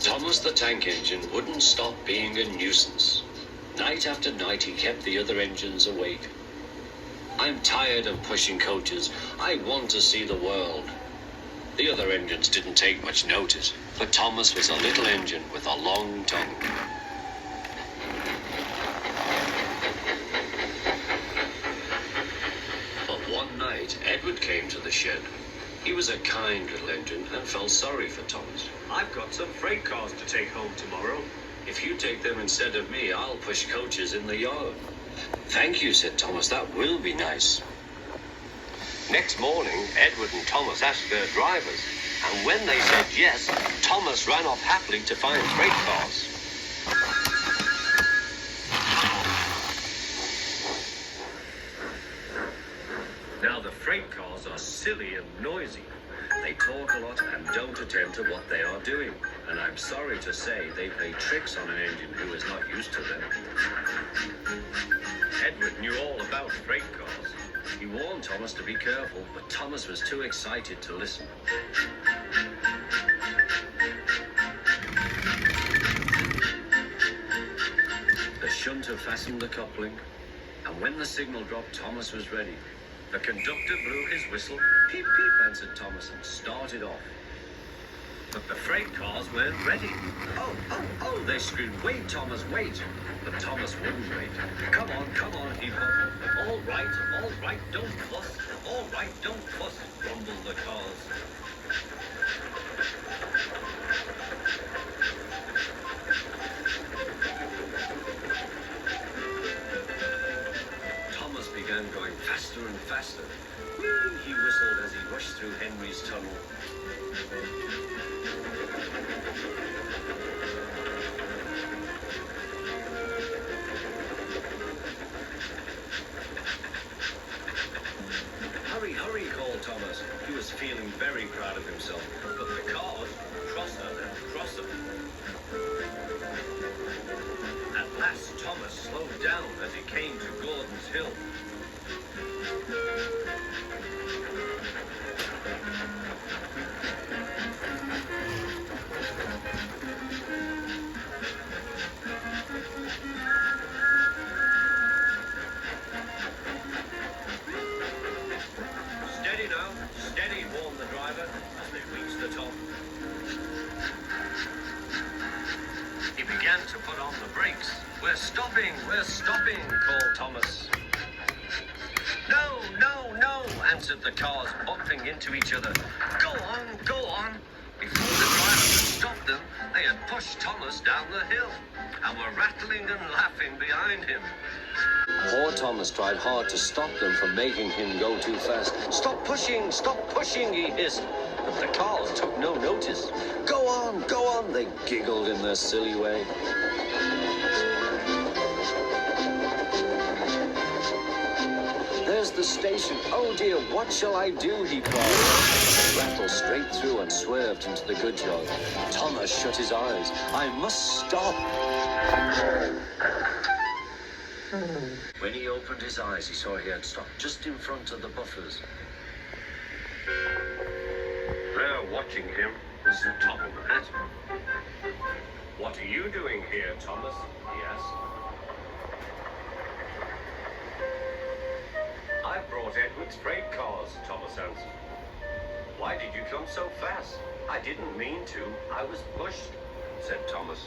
Thomas the Tank Engine wouldn't stop being a nuisance. Night after night he kept the other engines awake. I'm tired of pushing coaches. I want to see the world. The other engines didn't take much notice, but Thomas was a little engine with a long tongue. But one night, Edward came to the shed. He was a kind little engine and felt sorry for Thomas. I've got some freight cars to take home tomorrow. If you take them instead of me, I'll push coaches in the yard. Thank you, said Thomas. That will be nice. Next morning, Edward and Thomas asked their drivers, and when they said yes, Thomas ran off happily to find freight cars. Now the freight cars are silly and noisy. They talk a lot and don't attend to what they are doing. And I'm sorry to say they play tricks on an engine who is not used to them. Edward knew all about freight cars. He warned Thomas to be careful, but Thomas was too excited to listen. The shunter fastened the coupling, and when the signal dropped, Thomas was ready. The conductor blew his whistle. Peep, peep, answered Thomas, and started off. But the freight cars weren't ready. Oh, oh, oh, they screamed, wait, Thomas, wait. But Thomas wouldn't wait. Come on, he bubbled. All right, don't fuss. All right, don't fuss, grumbled the cars. Thomas began going faster and faster. Whee, he whistled as he rushed through Henry's tunnel. Hurry, called Thomas. He was feeling very proud of himself, but the cars grew crosser and crosser. At last, Thomas slowed down as he came to Gordon's Hill. Steady, warned the driver as they reached the top. He began to put on the brakes. We're stopping, called Thomas. No, answered the cars, bumping into each other. Go on. Before the driver could stop them, they had pushed Thomas down the hill and were rattling and laughing behind him. Poor Thomas tried hard to stop them from making him go too fast. Stop pushing, he hissed. But the cars took no notice. Go on, they giggled in their silly way. There's the station. Oh dear, what shall I do, he cried. Rattled straight through and swerved into the goods yard. Thomas shut his eyes. I must stop. When he opened his eyes, he saw he had stopped just in front of the buffers. There, watching him, was the top of the hat. What are you doing here, Thomas? He asked. I brought Edward's freight cars, Thomas answered. Why did you come so fast? I didn't mean to. I was pushed, said Thomas.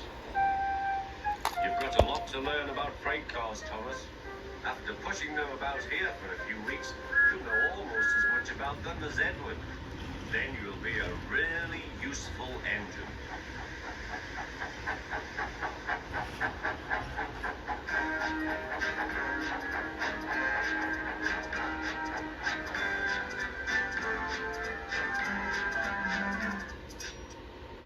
You've got a lot to learn about freight cars, Thomas. After pushing them about here for a few weeks, you'll know almost as much about them as Edward. Then you'll be a real